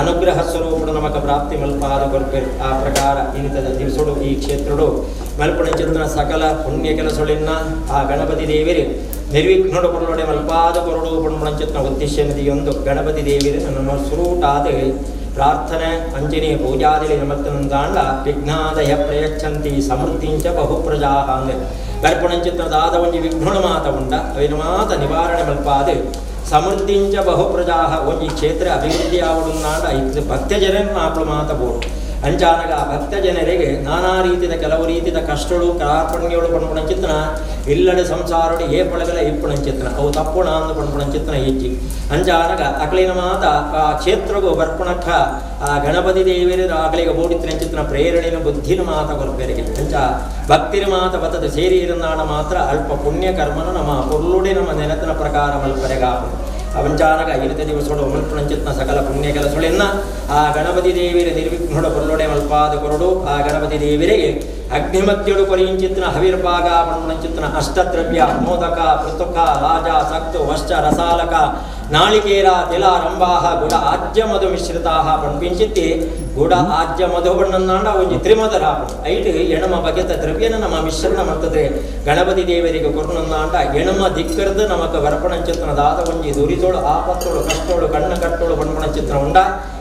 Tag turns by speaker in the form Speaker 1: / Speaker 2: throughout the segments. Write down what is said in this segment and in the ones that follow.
Speaker 1: ಅನುಗ್ರಹ ಸ್ವರೂಪಡು ನಮಕ ಪ್ರಾಪ್ತಿ ಮಲ್ಪಾದ ಕೊರ್ಪೆರು ಆ ಪ್ರಕಾರ ಇನಿತದ ದಿವಸಡು ಈ ಕ್ಷೇತ್ರಡು ಮಲ್ಪಣ ಚಿಂತನ ಸಕಲ ಪುಣ್ಯ ಕೆಲಸಗಳಿನ್ನ ಆ ಗಣಪತಿ ದೇವಿರು ನಿರ್ವಿಘ್ನೋಡು ಕೊರಳೊಡೆ ಮಲ್ಪಾದ ಕೊರಡು ಪುಣ್ಮಣ ಚಿಂತನ ಉದ್ದೇಶ ನದಿಯೊಂದು ಗಣಪತಿ ದೇವಿರು ನಮ್ಮ ಸುರೂಟಾದ ಪ್ರಾರ್ಥನೆ ಅಂಜನಿ ಪೂಜಾದಿಲಿ ನಮತ್ತನಂದಾಂಡ ವಿಘ್ನಾದಯ ಪ್ರಯಚ್ಛಂತಿ ಸಮೃದ್ಧಿಂಚ ಬಹುಪ್ರಜಾ ಅಂದ್ರೆ ಗರ್ಪಣಂಚಿತ್ರದಾದ ಒಂಜಿ ವಿಘ್ನುಳ ಮಾತ ಉಂಡ ಅವಿನ ಮಾತ ನಿವಾರಣೆ ಮಲ್ಪಾದೆ ಸಮೃದ್ಧಿಂಚ ಬಹುಪ್ರಜಾ ಒಂಜಿ ಕ್ಷೇತ್ರ ಅಭಿವೃದ್ಧಿ ಆವಡುಂದಾಂಡ ಇದು ಭಕ್ತಜನರು ನಾಪಳು ಮಾತ ಬೋಡು ಅಂಚಾನಗ ಭಕ್ತ ಜನರಿಗೆ ನಾನಾ ರೀತಿಯ ಕೆಲವು ರೀತಿಯ ಕಷ್ಟಗಳು ಕಾರ್ಪಣ್ಯಗಳು ಪಣ್ಪುಣ ಚಿತ್ರನ ಇಲ್ಲಡೆ ಸಂಸಾರಡು ಏ ಪಳಗಲ ಇಪ್ಪುಣ ಚಿತ್ರನ ಅವು ತಪ್ಪುಣ ಅಂದು ಪಣ್ಪುಣ ಚಿತ್ರನ ಹೆಚ್ಚಿ ಅಂಚಾನಗ ಅಕಲಿನ ಮಾತ ಆ ಕ್ಷೇತ್ರಗೂ ಬರ್ಪಣಕ್ಕ ಆ ಗಣಪತಿ ದೇವಿರ ಅಕಲಿಗೆ ಓಡಿತ್ತಿನ ಚಿತ್ರನ ಪ್ರೇರಣೆನ ಬುದ್ಧಿನ ಮಾತ ಕೊರಪೇರಿಗೆ ಅಂಚ ಭಕ್ತಿನ ಮಾತ ಬತ್ತದ ಸೇರಿ ಇರುನಾಡ ಮಾತ್ರ ಅಲ್ಪ ಪುಣ್ಯ ಕರ್ಮನು ನಮ್ಮ ಪೊರ್ಲುಡೆ ನಮ್ಮ ನೆನತಿನ ಪ್ರಕಾರ ಮಲ್ಪರೆಗಾಪು ಅವಂಚಾನಗ ಇರಿತ ದಿವಸೋಡು ಮಲ್ಪಣ ಚಿತ್ನ ಸಕಲ ಪುಣ್ಯ ಕೆಲಸಗಳಿನ್ನ ಆ ಗಣಪತಿ ದೇವಿರ ನಿರ್ವಿಘ್ನೋಡ ಪೊರ್ಲೊಡೆ ಮಲ್ಪಾದ ಕೊರಡು ಆ ಗಣಪತಿ ದೇವಿರಿಗೆ ಅಗ್ನಿಮತ್ಯುಡು ಕೊರಿಯಿಂಚಿತ್ನ ಹವಿರ್ಭಾಗ ಪಣ್ಮಣಚಿತ್ನ ಅಷ್ಟದ್ರವ್ಯ ಮೋದಕ ಪೃತುಕ ರಾಜ ಸಕ್ತು ವಶ್ಚ ರಸಾಲಕ ನಾಳಿಕೇರ ತಿಲ ರಂಭಾಹ ಗುಡ ಆಜ್ಯ ಮಧು ಮಿಶ್ರಿತಾಹ ಪಣ್ಪಿಂಚಿತ್ತಿ ಗುಡ ಆಜ್ಯ ಮಧು ಬಣ್ಣನಾಂಡ ಒಂಜಿ ತ್ರಿಮದರ ಐಟ್ ಎಣಮ ಬಗೆತ ದ್ರವ್ಯನ ನಮ್ಮ ಮಿಶ್ರಣ ಮತ್ತದೆ ಗಣಪತಿ ದೇವರಿಗೆ ಕೊರ್ನಂದಾಂಡ ಎಣಮ ದಿಕ್ಕರ್ದು ನಮಕ ವರ್ಪಣಚಿತ್ನದಾದ ಒಂಜಿ ದುರಿತೋಳು ಆಪತ್ತೋಳು ಕಷ್ಟೋಳು ಕಣ್ಣ ಕಟ್ಟೋಳು ಪಣ್ಮಣಚಿತ್ರ ಉಂಡ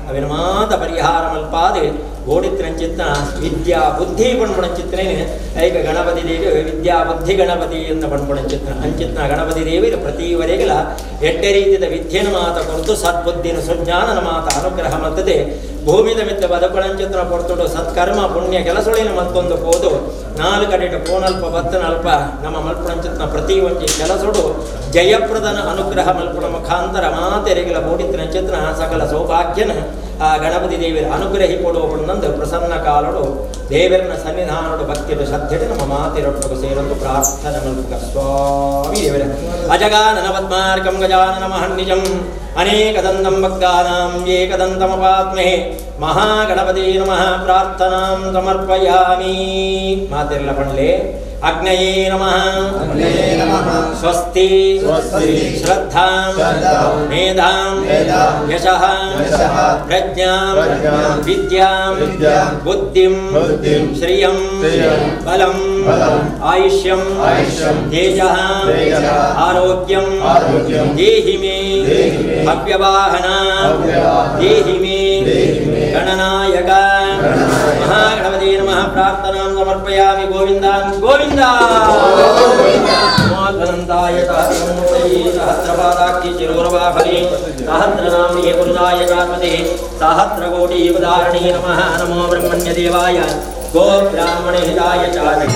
Speaker 1: ಅವಿನ ಮಾತ ಪರಿಹಾರ ಮಲ್ಪಾದೆ ಓಡಿತ್ರಂಚಿತ್ನ ವಿದ್ಯಾ ಬುದ್ಧಿ ಪಣ್ಪಣಚಿತ್ನೇನೆ ಐಕ ಗಣಪತಿ ದೇವಿ ವಿದ್ಯಾ ಬುದ್ಧಿ ಗಣಪತಿ ಅಂತ ಪಣ್ಪಣಚಿತ್ನ ಅಂಚಿತ್ನ ಗಣಪತಿ ದೇವಿ ಪ್ರತಿವರೆಗಲ ಎಡ್ಡೆ ರೀತಿಯ ವಿದ್ಯೆನ ಮಾತ ಕೊರತು ಸದ್ಬುದ್ಧಿನ ಸುಜ್ಞಾನನ ಮಾತ ಅನುಗ್ರಹ ಮತ್ತದೆ ಭೂಮಿದ ಮಿತ್ತ ಬದುಕಣಂಚಿತ್ರ ಕೊಡ್ತೊಡು ಸತ್ಕರ್ಮ ಪುಣ್ಯ ಕೆಲಸೊಳಿನ ಮತ್ತೊಂದು ಪೋದು ನಾಲ್ಕಡೆಟ ಪೋನಲ್ಪ ಬತ್ತನಲ್ಪ ನಮ್ಮ ಮಲ್ಪಣಂಚಿತ್ನ ಪ್ರತಿ ಒಂಜಿ ಕೆಲಸೊಡು ಜಯಪ್ರದನ ಅನುಗ್ರಹ ಮಲ್ಪಣ ಮುಖಾಂತರ ಮಾತೆರೆಗಿಲ ಓಡಿತ್ತಿನ ಚಿತ್ರ ಸಕಲ ಸೌಭಾಗ್ಯನ ಆ ಗಣಪತಿ ದೇವಿರ ಅನುಗ್ರಹಿ ಕೊಡುವಂದು ಪ್ರಸನ್ನ ಕಾಲಡು ದೇವರನ ಸನ್ನಿಧಾನಡು ಭಕ್ತಿಯ ಶ್ರದ್ಧೆಡು ನಮ್ಮ ಮಾತಿರೊಟ್ಟು ಸೇರಲು ಪ್ರಾರ್ಥನೆ ಮಲ್ಪಕ ಸ್ವಾಮಿ ದೇವರ ಅಜಗಾನನ ಪದ್ಮಾರ್ಕಂ ಗಜಾನನ ಮಹನ್ನಿಜಂ ಅನೇಕದಂತಂ ಭಕ್ತಾನಾಂ ಏಕದಂತಮಪಾತ್ಮಹೇ ಮಹಾಗಣಪತಿ ನಮಃ ಪ್ರಾರ್ಥನಾಂ ಸಮರ್ಪಯಾಮಿ ಮಾತಿರಲ ಪಣ್ಲೆ ಅಗ್ನಯೇ ನಮಃ ಸ್ವಸ್ತಿ ಶ್ರದ್ಧಾಂ ಮೇಧಾಂ ಯಶಃ ಪ್ರಜ್ಞಾಂ ವಿದ್ಯಾಂ ಬುದ್ಧಿಂ ಶ್ರಿಯಂ ಬಲಂ ಆಯುಷ್ಯಂ ತೇಜಃ ಆರೋಗ್ಯಂ ದೇಹಿ ಮೇ ಭವ್ಯವಾಹನ ದೇಹಿ ಮೇ ಗಣನಾಯಕ ಮಹಾಗಣಪತಿ ನಮಃ ಪ್ರಾರ್ಥನಾಂ ಸಮರ್ಪಯಾಮಿ ಗೋವಿಂದ ಗೋವಿಂದ ಅನಂತಾಯ ಸಹಸ್ರಪಾದಾಕ್ಷಿ ಚಿರೋರವಾಹನಿ ಸಹಸ್ರನಾಮೇ ಗುರುದಾಯ ಜಾತ್ಮತೆ ಸಹಸ್ರಕೋಟಿ ಉದಾಹರಣಿ ನಮಃ ನಮೋ ಬ್ರಹ್ಮಣ್ಯ ದೇವಾಯ ಗೋ ಬ್ರಾಹ್ಮಣ ಹಿತಾಯ ಚಾರಿ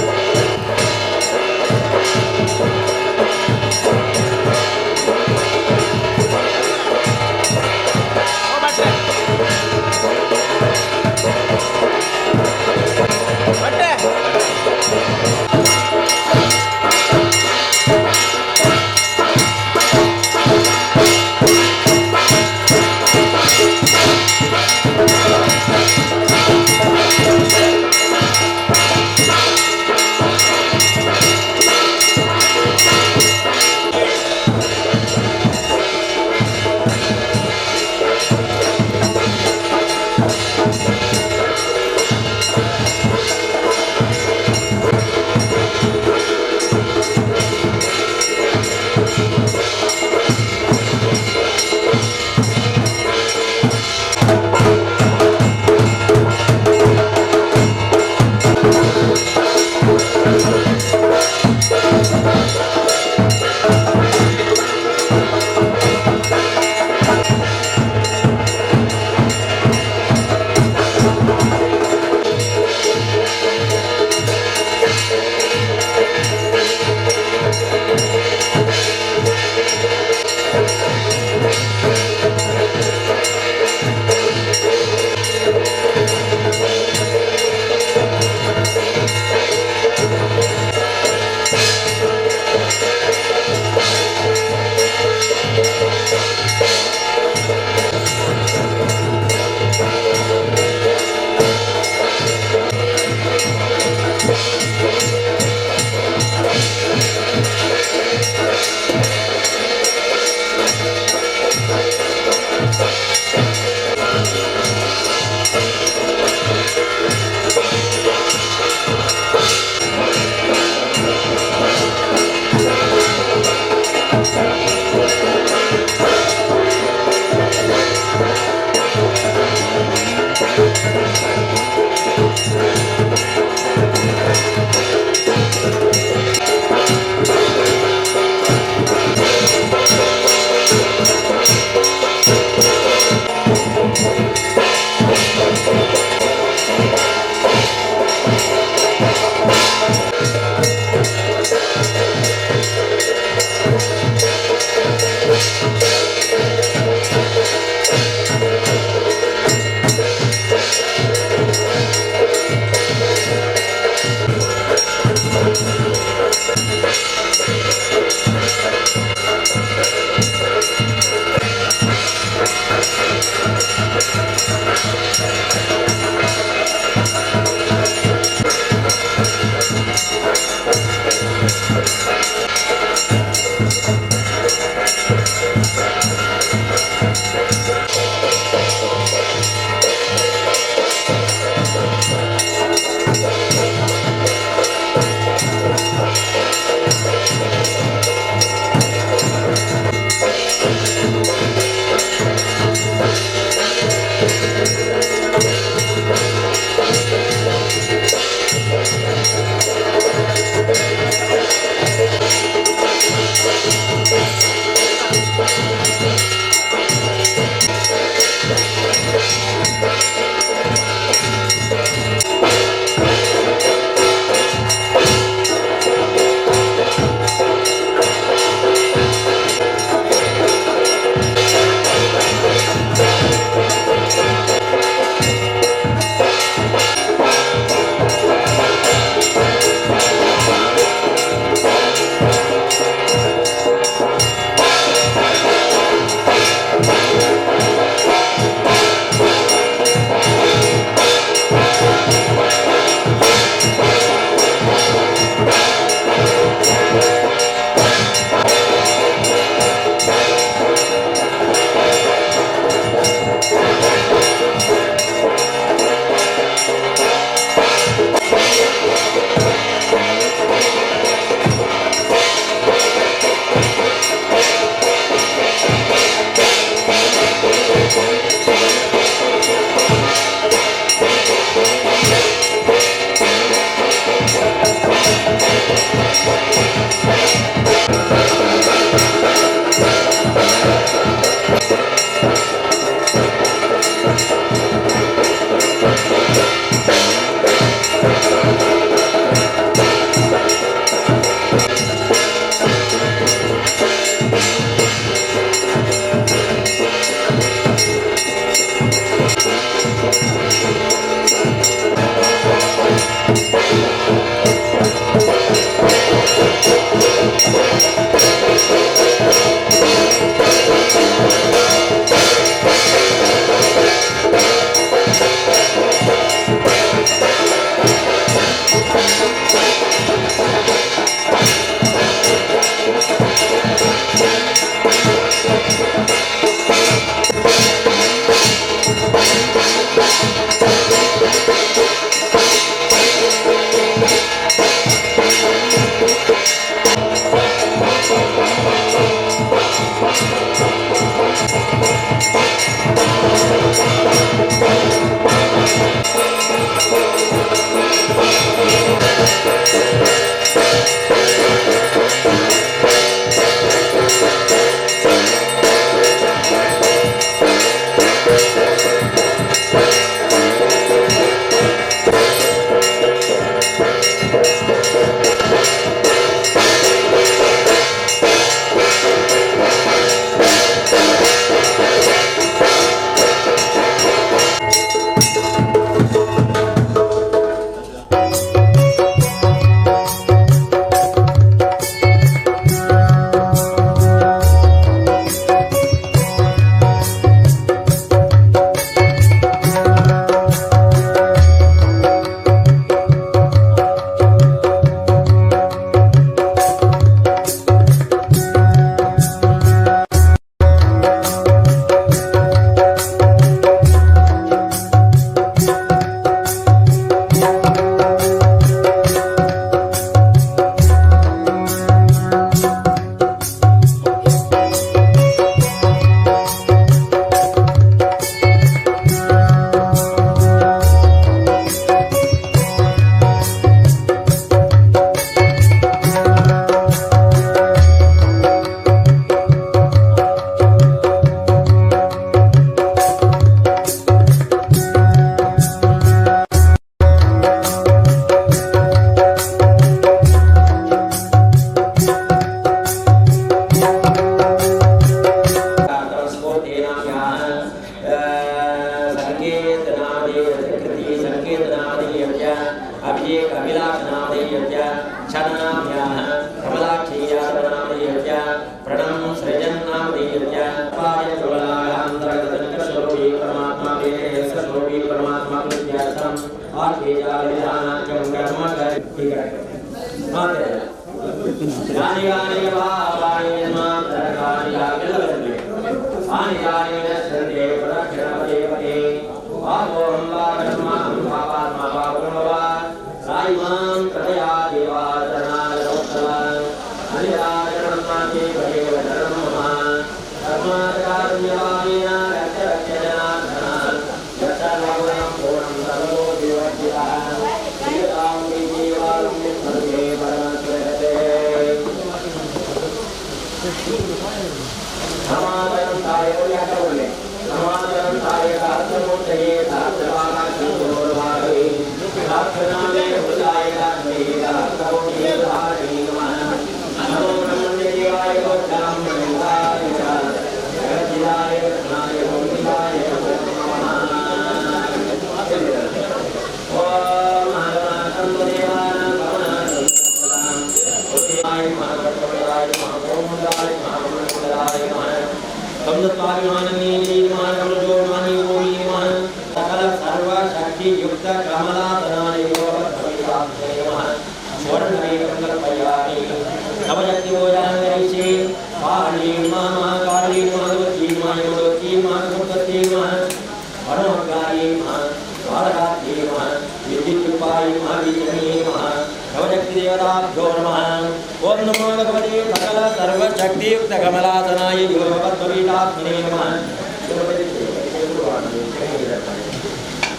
Speaker 1: ओम नमो भगवते सकल सर्वशक्तियुक्त कमलासनाय योगवत्पीठात्मने नमः।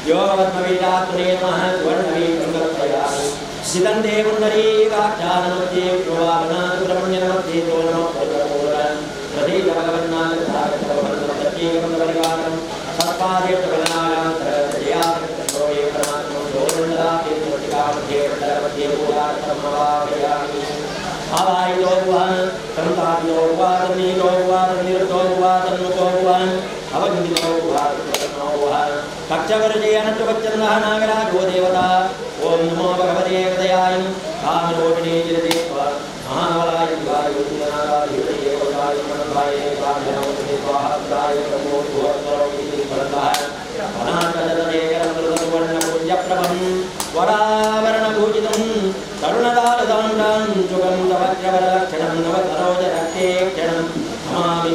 Speaker 1: योगवत्पीठात्मने नमः। वर्णवे मंगलप्रयामि सिदं देवुन्नरी वाक्यानमध्ये प्रोवामनासुरमण्यनमध्ये तो नमो भगवते प्रदेश भगवन्नाथ धारकवन्नतज्ञेवन्नपरिवारं सत्पादे प्रगणायां तरजया प्रोये परमात्मा दोरण्डलापे मोटिकामध्ये तरमध्ये पूजार्थमवाहयामि आवाय लोगवान संताप लोगवान नी लोगवान निर्दोगवान अनुकोगवान अवगति लोगवान नोगवान कक्षवर्जे अनंत वच्चन्ना नागरा गो देवता ओम नमो भगवते हृदयाय कामरोहिणी जलदेव महाबलाय शिवाय युतिनाराय युतिदेवताय मनोभाय कामनोते स्वाहाय नमो भगवते परदाय अनाथजते करमृतवर्ण पुण्यप्रभं वरावरणभूषितं करुणदालदाण्डं जुगं तवज्रवरलक्षणं नवतरोजरक्ते क्षणं Namami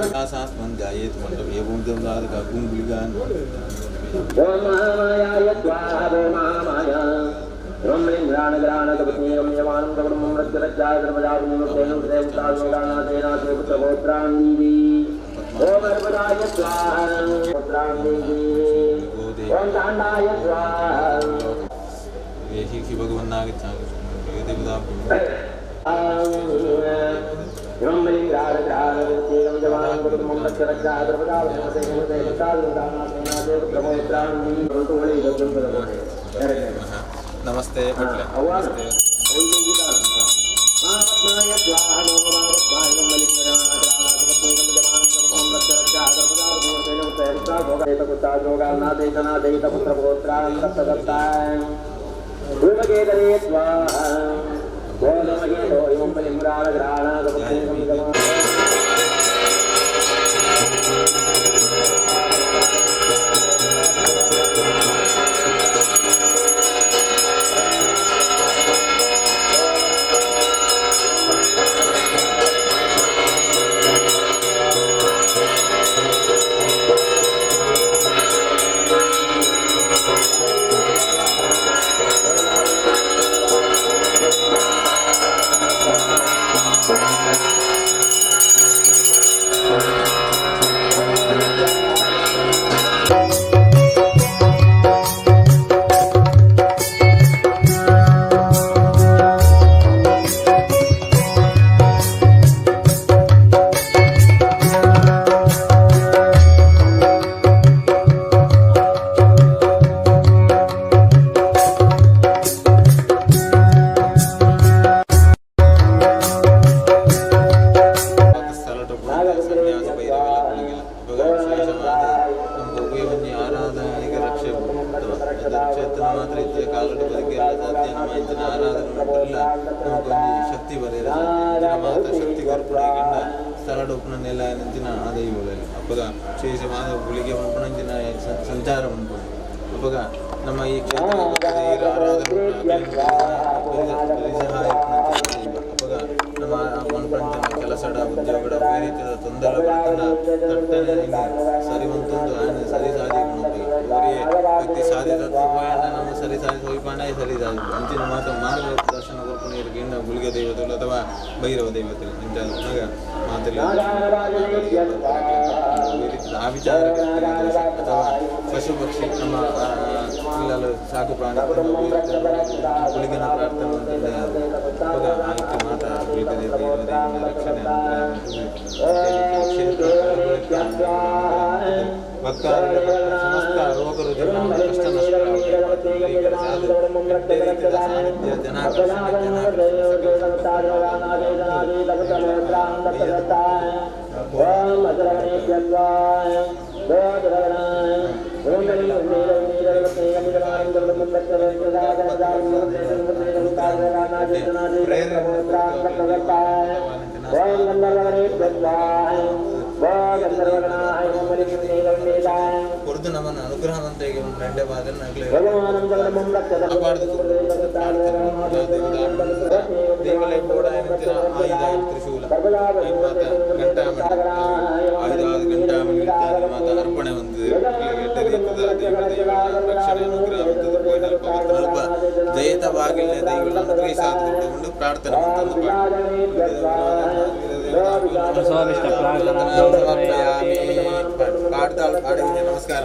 Speaker 2: Asasman Jayet Mandam Yabum Damla Kumbligan
Speaker 3: Maya Swaha Maya Romlin Grana Grana Kapatinam Yaman Kavam Raja Ramadan Senu Devta Yogana Dena Devta Votran Nidi Om Arpadaya Swaha Votran Nidi Om Dandaya Swaha
Speaker 2: Yehi Bhagavan Nagita Devda
Speaker 3: Romlin Grana Grana Kapatinam Yaman Kavam Raja Ramadan Senu Devta Yogana Dena Devta Votran Nidi
Speaker 2: Namaste.
Speaker 3: Namaste.
Speaker 2: ಶಕ್ತಿ ಬರೆಯರ ಮಾತ ಶಕ್ತಿ ಕೊರ್ಪುಣಗಿಂದ ಸ್ಥಳದ ಉಪನೆಲ್ಲ ನಂಚಿನ ಆದೈವಗಳಲ್ಲಿ ಅಪ್ಪಗ ಶೇಷ ಮಾದ ಗುಳಿಗೆ ಉಪನಂಚಿನ ಸಂಚಾರ ಉಂಟು ಅಪ್ಪಗ ನಮ್ಮ ಈ ಕ್ಷೇತ್ರ ಅಪ್ಪಗ ನಮ್ಮ ಮನ್ಪಂಚನ ಕೆಲಸಡ ಉದ್ಯೋಗದ ಬೇರೆ ರೀತಿಯ ತೊಂದರೆ ತಟ್ಟನೆ ಸರಿ ಒಂದೊಂದು ಸರಿ ಸಾಧಿ ಅವರಿಗೆ ವ್ಯಕ್ತಿ ಸಾಧಿತ ನಮ್ಮ ಸರಿ ಸಾಧಿ ಹೋಯ್ಪಾಂಡ ಸರಿ ಸಾಧಿ ಅಂಚಿನ ಮಾತು ಮಾರ್ಗದರ್ಶನ ಕೊರ್ಪುಣಿಯರಿಗೆ ಇನ್ನು ಗುಳಿಗೆ ದೈವತಗಳು ಅಥವಾ ಭೈರವ ದೈವತಗಳು ಇಂಥ ಮಾತಲ್ಲಿ ಆ ವಿಚಾರ ಅಥವಾ ಪಶು ಪಕ್ಷಿ ನಮ್ಮ ಇಲ್ಲೆಲ್ಲ ಸಾಕು ಪ್ರಾಣಿ ಗುಳಿಗನ ಪ್ರಾರ್ಥನೆ ಅಂತಂದರೆ ಅವಾಗ ಆಯ್ಕೆ ಮಾತಾ ಗುಳಿಗೆ ರಕ್ಷಣೆ ಕ್ಷೇತ್ರ ಭಕ್ತಾದಿಗಳ ಸಮಸ್ತ ರೋಗ ರುಜಿನ ಕಷ್ಟ ನಷ್ಟಗಳ ಸಾನ್ನಿಧ್ಯ ಕುರಿತು ನಮ್ಮನ್ನು ಅನುಗ್ರಹವಂತೆಗೆ ಒಂದು ರೆಂಡೆ ಬಾದನ್ನು ದೇವಲೇ ಕೂಡ ಏನಂತೀರ ಆಯುಧ ತ್ರಿಶೂಲ ಆಯುಧ ಗಂಟಾಮಣಿ ಮಾತ ಅರ್ಪಣೆ ಹೊಂದಿದೆ ರಕ್ಷಣೆ ಅನುಗ್ರಹ ಸ್ವಲ್ಪ ಜಯತ ಬಾಗಿಲಿನ ದೈವಗಳ ಅನುಗ್ರಹಿಸಿಕೊಂಡು ಪ್ರಾರ್ಥನೆ ಪಾಡ್ತಾಳೆ ನಮಸ್ಕಾರ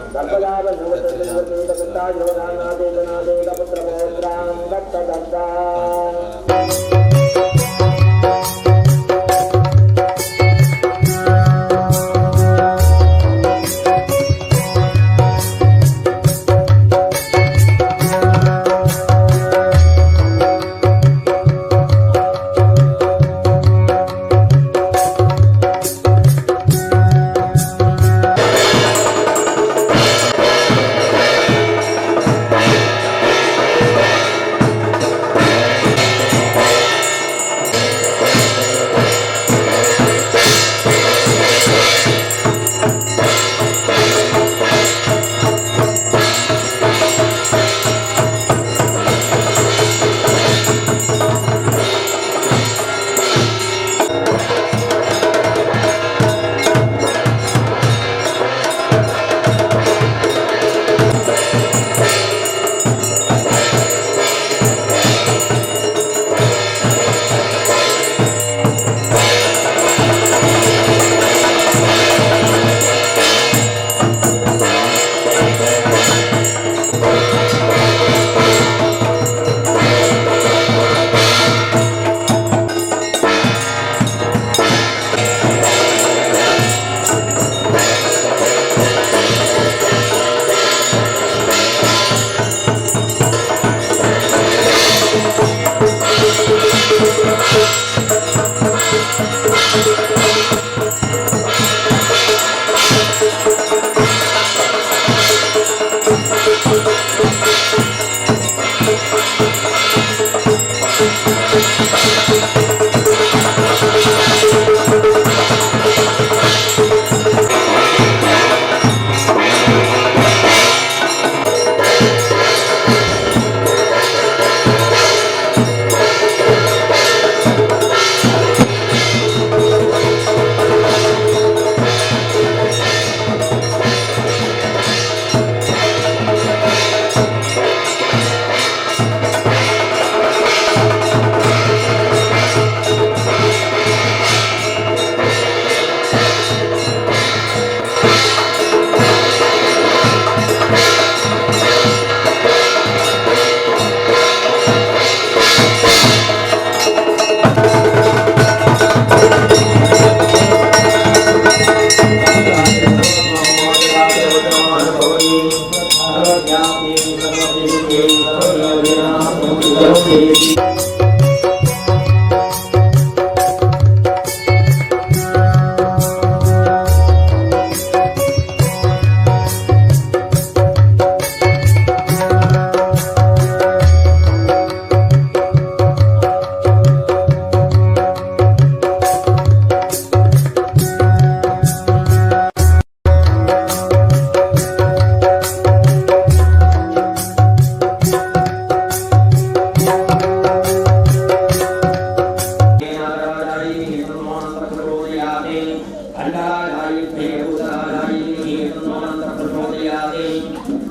Speaker 1: पद्मायाय विद्महे भूतलाय धीमहि तन्नो अनन्तः प्रचोदयात्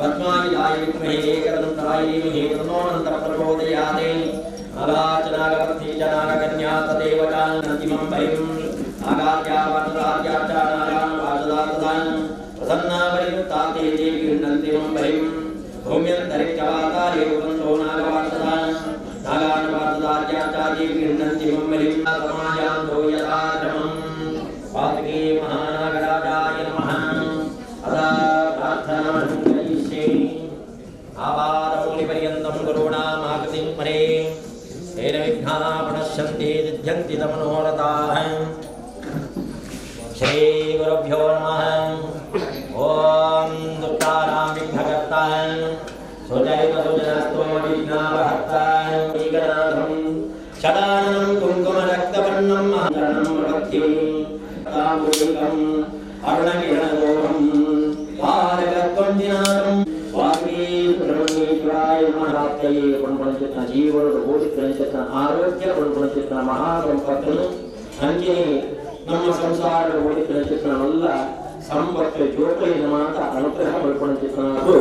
Speaker 1: पद्मायाय विद्महे एकदन्ताय धीमहि तन्नो अनन्तः प्रचोदयात् अगाचनागवर्ती जनागकन्या तदेव जानन्तिमं परिम् आगात्या वाचदात्या च नागां वाचदातदां प्रसन्ना परियुक्ताते ते गृह्णन्तिमं परिम् भूम्यन्तरिक्षवातारे उदन्तो नागवाचदां नागान् वाचदात्या च ते गृह्णन्तिमं परिम् समायान्तो यथाक्रमम् पातके महानागराजाय नमः अदा प्रार्थनां करिष्ये आपादमौलिपर्यन्तं गुरूणामाकृतिं स्मरे तेन विघ्नाः प्रणश्यन्ति सिद्ध्यन्ति तमनोरथाः श्रीगुरुभ्यो नमः ॐ दुष्टानां विघ्नकर्ताः सुजयितसुजनस्त्वं विघ्नापहर्ताः ईगनाथं शताननं कुङ्कुमरक्तवर्णं महारणं प्रपद्ये ताम्बूलिकम् अरुणकिरणगोहं पारकत्वं दिनातं स्वामी ब्रह्मेश्वराय महारात्तये गुणपंचतन जीवन ಬೋಧಿಕರಂಚತನ ಆರೋಗ್ಯ ಗುಣಪಂಚತನ ಮಹಾಸಂಪತ್ತನ್ನು ಅಂಜನೆ ನಮ್ಮ ಸಂಸಾರ ಬೋಧಿಕರಂಚತನವಲ್ಲ ಸಂಪತ್ತು ಜೋಕಲಿನ ಮಾತ ಅನುಗ್ರಹ ಗುಣಪಂಚತನರು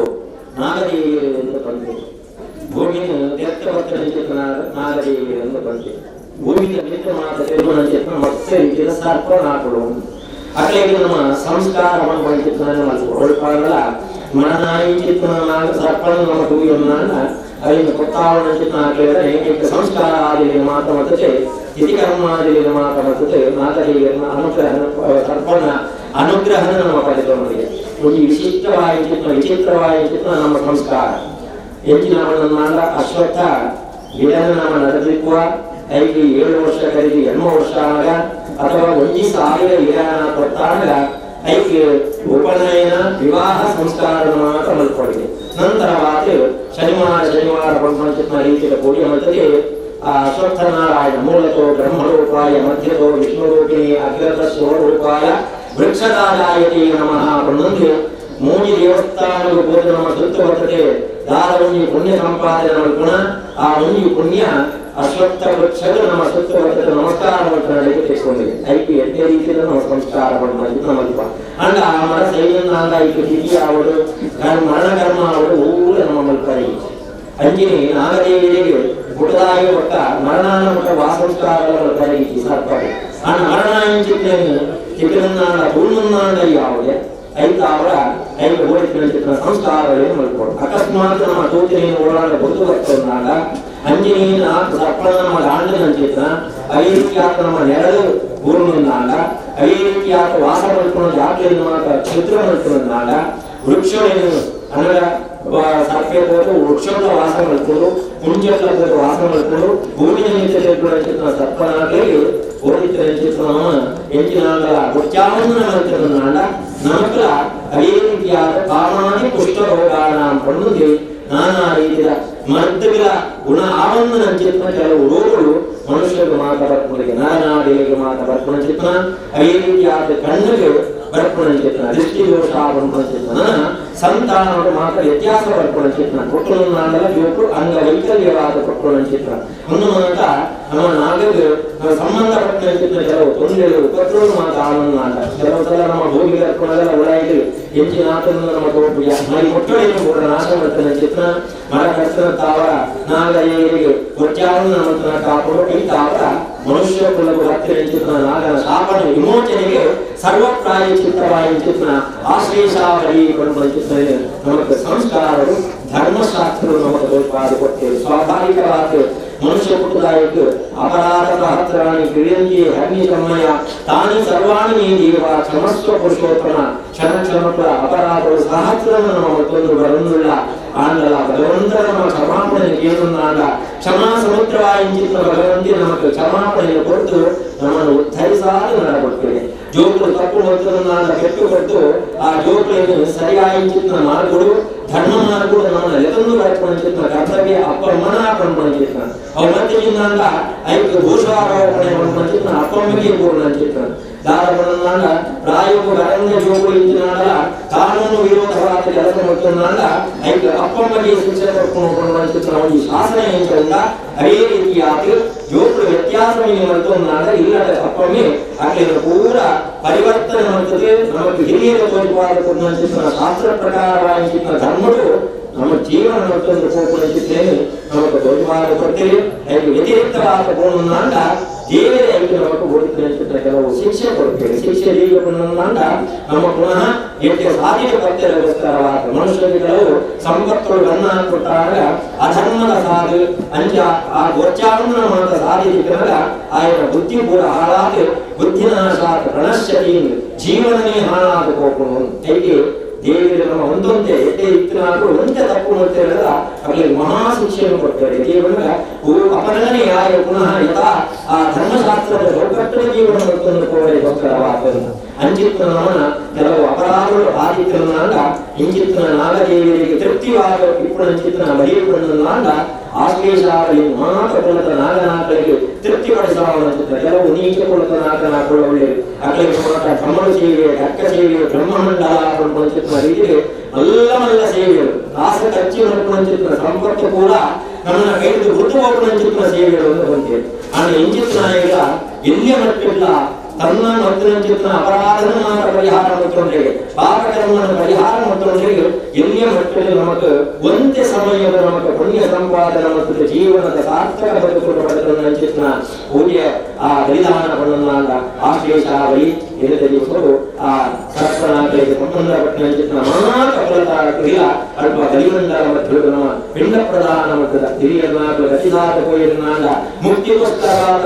Speaker 1: ನಾಗದೇವಿಯರು ಎಂದು ಬಂತು ಭೂಮಿಯ ತೀರ್ಥವರ್ತನಂಚತನ ನಾಗದೇವಿಯರು ಎಂದು ಬಂತು ಭೂಮಿಯ ನಿತ್ಯ ಮಾತ ತಿರುಮಣಂಚತನ ಮತ್ತೆ ರೀತಿಯ ಸರ್ಪನಾಗಳು ಅಟ್ಲಾಗಿ ನಮ್ಮ ಸಂಸ್ಕಾರ ಗುಣಪಂಚತನ ಒಳಪಾಡಲ್ಲ ಮನನಾಯಿ ಚಿತ್ತನಾಗ ಸರ್ಪಣ ನಮ್ಮ ತೂಯನ್ನ ಅಲ್ಲಿಂದ ಕೊತ್ತಾವನ ಕೇಳಿದ್ರೆ ಸಂಸ್ಕಾರ ಆದಿಲಿನ ಮಾತಮತ್ತೆ ಇತಿ ಕರ್ಮಾದಿಲಿನ ಮಾತಮತ್ತೆ ನಾಗದೇವಿಯನ್ನ ಅನುಗ್ರಹ ಸರ್ಪಣ ಅನುಗ್ರಹನ ನಮ್ಮ ಪಡೆದವರಿಗೆ ಒಂದು ವಿಚಿತ್ರವಾದ ಚಿತ್ರ ನಮ್ಮ ಸಂಸ್ಕಾರ ಹೆಚ್ಚಿನ ಮಾಡ ಅಶ್ವತ್ಥ ಗಿಡನ ನಮ್ಮ ನಡೆದಿಕ್ಕುವ 5-7 ವರ್ಷ ಕರೀದಿ 8 ವರ್ಷ ಆಗ ಅಥವಾ 1,000 ಗಿಡನ ಕೊಟ್ಟಾಗ ಐಕ್ಯ ಉಪನಯನ ವಿವಾಹ ಸಂಸ್ಕಾರ ಮಾತ್ರ ಮಲ್ಪಡಿದೆ ನಂತರವಾದ ಶನಿವಾರ ಪಂಚಮ ರೀತಿಯ ಕೂಡಿ ಮತ್ತೇ ಅಶ್ವತ್ಥನಾರಾಯಣ ಮೂಲತೋ ಬ್ರಹ್ಮರೂಪಾಯ ಮಧ್ಯತೋ ವಿಷ್ಣುರೂಪಿಣಿ ಅಗ್ರತ ಶಿವರೂಪಾಯ ವೃಕ್ಷದಾಯಾಯತೆ ನಮಃ ಬಂದು 3 ದೇವಸ್ಥಾನಗಳು ಹೋದ ನಮ್ಮ ಸುತ್ತ ಬರ್ತದೆ ದಾರವನ್ನಿ ಪುಣ್ಯ ಸಂಪಾದನೆ ಮಾಡ್ಕೋಣ ಆ ಮುಂಜಿ ಪುಣ್ಯ ಅಶ್ವತ್ಥ ವೃಕ್ಷಗಳು ನಮ್ಮ ಸುತ್ತ ಬರ್ತದೆ ನಮಸ್ಕಾರ ಮಾಡ್ಕೊಂಡು ತೆಗೆದುಕೊಂಡಿದೆ ಐಪಿ ಎಷ್ಟೇ ರೀತಿಯಲ್ಲಿ ನಮ್ಮ ಸಂಸ್ಕಾರ ಪಡ್ಕೊಂಡು ನಮ್ಮಲ್ಪ ಅಂಡ ಆ ಮರ ಸೈನ್ಯ ಐಪಿ ತಿಥಿ ಅವರು ಮರಣ ಕರ್ಮ ಅವರು ಊರ ನಮ್ಮ ಮಲ್ಪರಿ ಅಂಜಿನಿ ನಾಗದೇವಿಗೆ ಪುಟದಾಗಿ ಒಟ್ಟ ಮರಣಾನ ಮಟ್ಟ ವಾಸಂಸ್ಕಾರಗಳ ಕರಗಿಸಿ ಸರ್ಪಡಿ ಆ ಮರಣ ಚಿತ್ರನ್ನು ಚಿತ್ರನಾಡ ಪೂರ್ಣನಾಡ ಯಾವುದೇ ಐತಾವರ ಐದು ಹೋಲಿಸಿದ ಸಂಸ್ಕಾರಗಳನ್ನು ಮಲ್ಕೊಂಡು ಅಕಸ್ಮಾತ್ ನಮ್ಮ ತೋತಿನ ಓಡಾಡ ಗೊತ್ತು ಬರ್ತನಾಗ ಅಂಜನೇಯನ ಸರ್ಪಣ ನಮ್ಮ ದಾಂಡನ ಚಿತ್ರ ಅದೇ ರೀತಿಯಾದ ನಮ್ಮ ನೆರಳು ಪೂರ್ಣನಾಗ ಅದೇ ರೀತಿಯಾದ ವಾಸ ಮಲ್ಕೊಂಡು ಜಾತಿಯನ್ನು ಮಾತ್ರ ಚಿತ್ರ ಮಲ್ಕೊಂಡಾಗ ವೃಕ್ಷಗಳನ್ನು ಅನ್ನದ ಸರ್ಪೆ ಹೋದು ವೃಕ್ಷದ ವಾಸ ಮಲ್ಕೊಂಡು ಮುಂಚೆಲ್ಲ ಹೋದ ವಾಸ ಮಲ್ಕೊಂಡು ಭೂಮಿಯ ನಿಂತಿರುವ ಸರ್ಪನಾಗಿ ಹೋಲಿಸಿದ ಚಿತ್ರ ನಮ್ಮ ಹೆಚ್ಚಿನ ಉಚ್ಚಾರವನ್ನು ಮಲ್ಕೊಂಡಾಗ ನಮಗ ಅದೇ ರೀತಿಯಾದ ಕಾಮಾನಿ ಕುಷ್ಠರೋಗಾಣ ಪಣ್ಣುಗೆ ನಾನಾ ರೀತಿಯ ಮರ್ದಗಳ ಗುಣ ಆವಂದ ಚಿತ್ರ ಕೆಲವು ರೋಗಗಳು ಮನುಷ್ಯರಿಗೆ ಮಾತ್ರ ಬರ್ಪುಣಿಗೆ ನರನಾಡಿಗಳಿಗೆ ಮಾತ್ರ ಬರ್ಪುಣ ಚಿತ್ರ ಅದೇ ರೀತಿಯಾದ ಕಣ್ಣಿಗೆ ಬರ್ಪುಣ ಚಿತ್ರ ದೃಷ್ಟಿ ದೋಷ ಬರ್ಪುಣ ಚಿತ್ರನ ಸಂತಾನಗಳು ಮಾತ್ರ ವ್ಯತ್ಯಾಸ ಬರ್ಪುಣ ಚಿತ್ರ ಕೊಟ್ಟಲು ನಾಡಲ ಜೋಕು ಅಂಗವೈಕಲ್ಯವಾದ ಕೊಟ್ಟುಳ ಚಿತ್ರ ಒಂದು ಮಾತ ನಮ್ಮ ನಾಗರಿಗೆ ಸಂಬಂಧಪಟ್ಟ ಚಿತ್ರ ಕೆಲವು ತೊಂದರೆಗಳು ಕೊಟ್ಟಲು ಮಾತ್ರ ಆನಂದ ನಾಟ ಕೆಲವು ಸಲ ನಮ್ಮ ಭೂಮಿಗೆ ಕರ್ಕೊಂಡೆಲ್ಲ ಉಳಾಯಿತು ಹೆಚ್ಚಿನ ಆತನ ನಮ್ಮ ತೋಪುಯ ಮೈ ಕೊಟ್ಟಳೆಯನ್ನು ಕೂಡ ನಾಶ ಮಾಡ್ತಾನೆ ಚಿತ್ರ ಮರ ಕರ್ತನ ತಾವರ ನಾಗರಿಗೆ ಉಚ್ಚಾರಣ ನಮ್ಮ ಕಾಪಡು ಈ ತಾವರ ಮನುಷ್ಯ ಕುಲವು ಹತ್ತಿರ ಚಿತ್ರ ನಾಗನ ಶಾಪನ ವಿಮೋಚನೆಗೆ ಸರ್ವಪ್ರಾಯ ಚಿತ್ರವಾಯಿ ಚಿತ್ರ ಆಶ್ಲೇಷಾವಳಿ ಕೊಡುವ ಚಿತ್ರ ನಮಗೆ ಸಂಸ್ಕಾರಗಳು ಧರ್ಮಶಾಸ್ತ್ರಗಳು ನಮಗೆ ದೋಷವಾದ ಕೊಟ್ಟೇವೆ ಸ್ವಾಭಾವಿಕವಾದ ಮನುಷ್ಯ ಕುಟುಂಬಕ್ಕೆ ಅಪರಾಧ ಸಹಸ್ರಾಣಿ ಕ್ರಿಯಂತಿಯೇ ಹನ್ನಿ ಕಮ್ಮಯ ತಾನಿ ಸರ್ವಾಣಿ ನೀ ದೇವ ಕ್ಷಮಸ್ವ ಪುರುಷೋತ್ತಮ ಕ್ಷಮಕ್ಷಮತ್ವ ಅಪರಾಧಗಳು ಸಹಸ್ರವನ್ನು ನಮ್ಮ ಮತ್ತೊಂದು ಬರಂದುಳ್ಳ ಆಂಡಲ ಭಗವಂತರ ನಮ್ಮ ಕ್ಷಮಾಪಣೆ ಕೇಳುನ್ನಾಗ ಕ್ಷಮಾ ಸಮುದ್ರವಾಯಿ ಚಿತ್ರ ಭಗವಂತಿ ನಮಗೆ ಕ್ಷಮಾಪಣೆಯನ್ನು ಕೊಟ್ಟು ನಮ್ಮನ್ನು ಉದ್ಧರಿಸಾಲು ನಡಕೊಡ್ತೇವೆ ಜೋಕುಗಳು ತಪ್ಪು ಹೊತ್ತರನ್ನಾಗ ಕೆಟ್ಟು ಕೊಟ್ಟು ಆ ಜೋಕುಗಳನ್ನು ಸರಿಯಾಗಿ ಚಿತ್ರ ಮಾಡಿಕೊಡು ಧರ್ಮ ಮಾಡಿಕೊಡು ನಮ್ಮನ್ನು ಎದೊಂದು ಬರ್ಕೊಂಡು ಚಿತ್ರ ಕರ್ತವ್ಯ ಅಪ್ಪಮ್ಮನ ಹಾಕೊಂಡು ಚಿತ್ರ ಅವು ಮತ್ತೆ ಚಿನ್ನ ಐಕ್ಯ ಭೂಷಾರೋಪಣೆ ಮಾಡ್ಕೊಂಡು ಚಿತ್ರ ಅಪ್ಪಮ್ಮಗೆ ಪೂರ್ಣ ಚಿತ್ರ ದಾರಗಳನ್ನ ಪ್ರಾಯೋಗಿಕ ಅರಣ್ಯ ಜೋಗುಳಿಂಚಿನಾಗ ಕಾನೂನು ವಿರೋಧವಾದ ಕೆಲಸ ಮಾಡುತ್ತಾಗ ಐದು ಅಪ್ಪಮ್ಮಗೆ ಶಿಕ್ಷೆ ಪಡ್ಕೊಂಡು ಈ ಶಾಸನ ಏನಿಲ್ಲ ಅದೇ ರೀತಿಯಾದ ಜೋಗುಳು ವ್ಯತ್ಯಾಸವನ್ನು ಮಾಡ್ಕೊಂಡಾಗ ಇಲ್ಲದ ಅಪ್ಪಮ್ಮೆ ಅಲ್ಲಿ ಪೂರ ಪರಿವರ್ತನೆ ಮಾಡ್ತದೆ. ನಮಗೆ ಹಿರಿಯರ ತೋರಿಸುವಾಗ ಶಾಸ್ತ್ರ ಪ್ರಕಾರವಾಗಿ ಧರ್ಮಗಳು ನಮ್ಮ ಜೀವನ ಮತ್ತೊಂದು ಹೋಗುತ್ತಿದ್ದೇನೆ ನಮಗೆ ತೋರಿಸುವಾಗ ಕೊಡ್ತೇವೆ. ವ್ಯತಿರಿಕ್ತವಾದ ಕೋಣನಾಂಡ ದೇವರೇ ಐದು ನಮಗೆ ಓದಿಸಿದ ಕೆಲವು ಶಿಕ್ಷೆ ಕೊಡ್ತೇವೆ. ಶಿಕ್ಷೆ ಹೇಗೆ ಬಂದಾಗ ನಮ್ಮ ಪುನಃ ಎಷ್ಟೇ ಸಾಧಿಗೆ ಬರ್ತೇವೆಗೋಸ್ಕರವಾದ ಮನುಷ್ಯರಿಗೆ ಕೆಲವು ಸಂಪತ್ತುಗಳು ಗಮನ ಕೊಟ್ಟಾಗ ಅಧರ್ಮದ ಸಾಧು ಅಂಚ ಆ ಗೋಚಾರಣ ಮಾತ್ರ ಸಾಧಿಸಿದಾಗ ಆಯನ ಬುದ್ಧಿ ಕೂಡ ಹಾಳಾದ ಬುದ್ಧಿನಾಶಾದ ಪ್ರಣಶ್ಯತಿ ಜೀವನನೇ ಹಾಳಾದ ಹೋಗುವುದು. ಹೇಗೆ ದೇವರು ನಮ್ಮ ಒಂದೊಂದೇ ಎಷ್ಟೇ ಇತ್ತು ಒಂದೇ ತಪ್ಪು ಮಾಡ್ತೇವೆ ಅವರಿಗೆ ಮಹಾಶಿಕ್ಷೆಯನ್ನು ಕೊಡ್ತಾರೆ. ದೇವರ ಅಪನಗನೆ ಯಾರ ಪುನಃ ಯಥಾ ಆ ಧರ್ಮಶಾಸ್ತ್ರದ ಒಗ್ಗಟ್ಟಿನ ಜೀವನ ಮತ್ತೊಂದು ಕೋರೆಗೋಸ್ಕರವಾದ ಅಂಚಿತ್ನ ನಮನ ಕೆಲವು ಅಪರಾಧಗಳು ಆದಿತ್ಯನಾಗ ಇಂಚಿತ್ನ ನಾಗದೇವಿಯರಿಗೆ ತೃಪ್ತಿವಾದ ಇಪ್ಪಣ ಚಿತ್ರನ ಬರೆಯುವುದನ್ನಾಗ ಆಶ್ಲೇಷಾಗಲಿ ಮಾತ್ರ ಕುಲತ ನಾಗನಾಗಲಿಗೆ ತೃಪ್ತಿಪಡಿಸುವ ಚಿತ್ರ ಕೆಲವು ನೀಚ ಕುಲತ ನಾಗನಾಕೊಳ್ಳುವಳ್ಳಿ ಅಗಲಿಗೆ ಮಾತ್ರ ಬ್ರಹ್ಮಣ ಸೇವೆ ಅಕ್ಕ ಸೇವೆ ಬ್ರಹ್ಮಮಂಡಲ ಚಿತ್ರ ರೀತಿಗೆ ಮಲ್ಲ ಸೇವೆಗಳು ರಾಸ ಕಚ್ಚಿ ಚಿತ್ರ ಸಂಪತ್ತು ಕೂಡ ನಮ್ಮನ್ನ ಕೈದು ಗುರುತು ಹೋಗುವ ಚಿತ್ರ ಸೇವೆಗಳು ಅಂತ ಬಂದಿದೆ. ಆದರೆ ಇಂಚಿತ್ ನಾಯಕ ಎಲ್ಲಿಯ ಮಟ್ಟಿಲ್ಲ ತನ್ನ ಮತ್ತಿನ ಚಿತ್ರ ಅಪರಾಧನ ಮಾತ್ರ ಪರಿಹಾರ ಮತ್ತೊಂದಿಗೆ ಪಾಪಕರ್ಮನ ಪರಿಹಾರ ಮತ್ತೊಂದಿಗೆ ಎಲ್ಲಿಯ ಮಟ್ಟದಲ್ಲಿ ನಮಗೆ ಒಂದೇ ಸಮಯದ ನಮಗೆ ಪುಣ್ಯ ಸಂಪಾದನೆ ಮತ್ತು ಜೀವನದ ಸಾರ್ಥಕ ಬದುಕುವ ಚಿತ್ರ ಪೂಜೆ ಆ ಬಲಿದಾನ ಬಣ್ಣನಾದ ಆಶ್ಲೇಷಾವಳಿ ಎಲ್ಲಿದ ದಿವಸಗಳು ಆ ಸರಸ್ವನಾಗಲಿಗೆ ಸಂಬಂಧಪಟ್ಟ ಚಿತ್ರ ಮಾತ್ರ ಫಲತಾಗಿಲ್ಲ ಅಲ್ಪ ಬಲಿಮಂಡಲ ಮತ್ತು ನಮ್ಮ ಪಿಂಡ ಪ್ರದಾನ ಮತ್ತು ಹಿರಿಯನ್ನಾಗಲು ರಚಿದಾದ ಕೋಯಿನಾಗ ಮುಕ್ತಿಗೋಸ್ಕರವಾದ